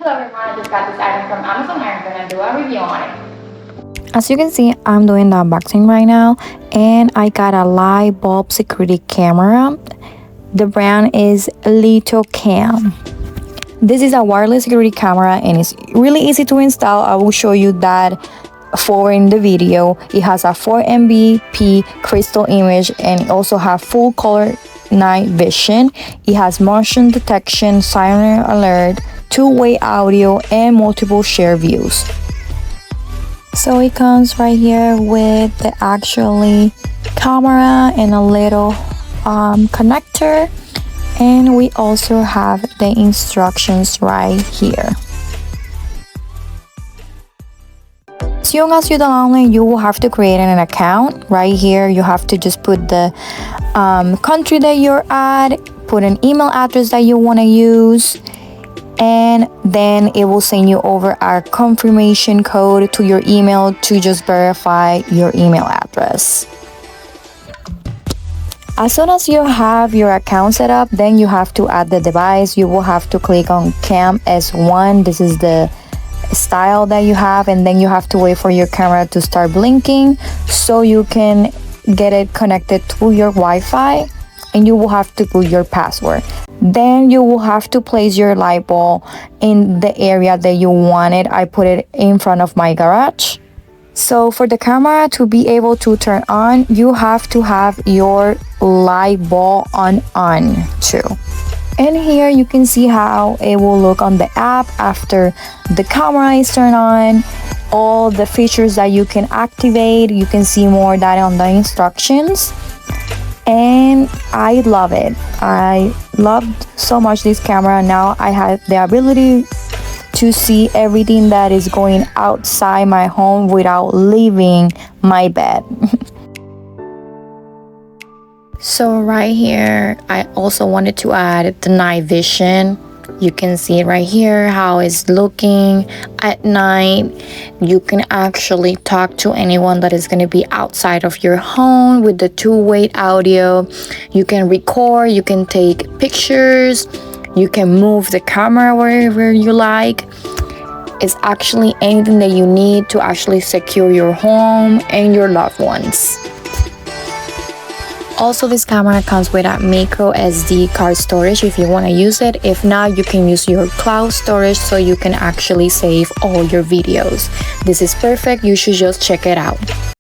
Hello everyone, I just got this item from Amazon. I'm gonna do a review on it. As you can see, I'm doing the unboxing right now, and I got a light bulb security camera. The brand is Litokam. This is a wireless security camera and it's really easy to install. I will show you that in the video. It has a 4 Mbps crystal image and it also have full color night vision. It has motion detection, siren alert, two-way audio, and multiple share views. So it comes right here with the actually camera and a little connector, and we also have the instructions right here. As soon as you download it, you will have to create an account. Right here you have to just put the country that you're at, put an email address that you want to use, and then it will send you over our confirmation code to your email to just verify your email address. As soon as you have your account set up, then you have to add the device. You will have to click on Cam S1. This is the style that you have, and then you have to wait for your camera to start blinking so you can get it connected to your Wi-Fi, and you will have to put your password. Then you will have to place your light bulb in the area that you want it. I put it in front of my garage. So for the camera to be able to turn on, you have to have your light bulb on too. And here you can see how it will look on the app after the camera is turned on. All the features that you can activate, you can see more of that on the instructions. And I love it. I loved so much this camera. Now I have the ability to see everything that is going outside my home without leaving my bed. So right here, I also wanted to add the night vision. You can see right here how it's looking at night. You can actually talk to anyone that is going to be outside of your home with the two-way audio. You can record, you can take pictures, you can move the camera wherever you like. It's actually anything that you need to actually secure your home and your loved ones. Also, this camera comes with a micro SD card storage if you want to use it. If not, you can use your cloud storage so you can actually save all your videos. This is perfect. You should just check it out.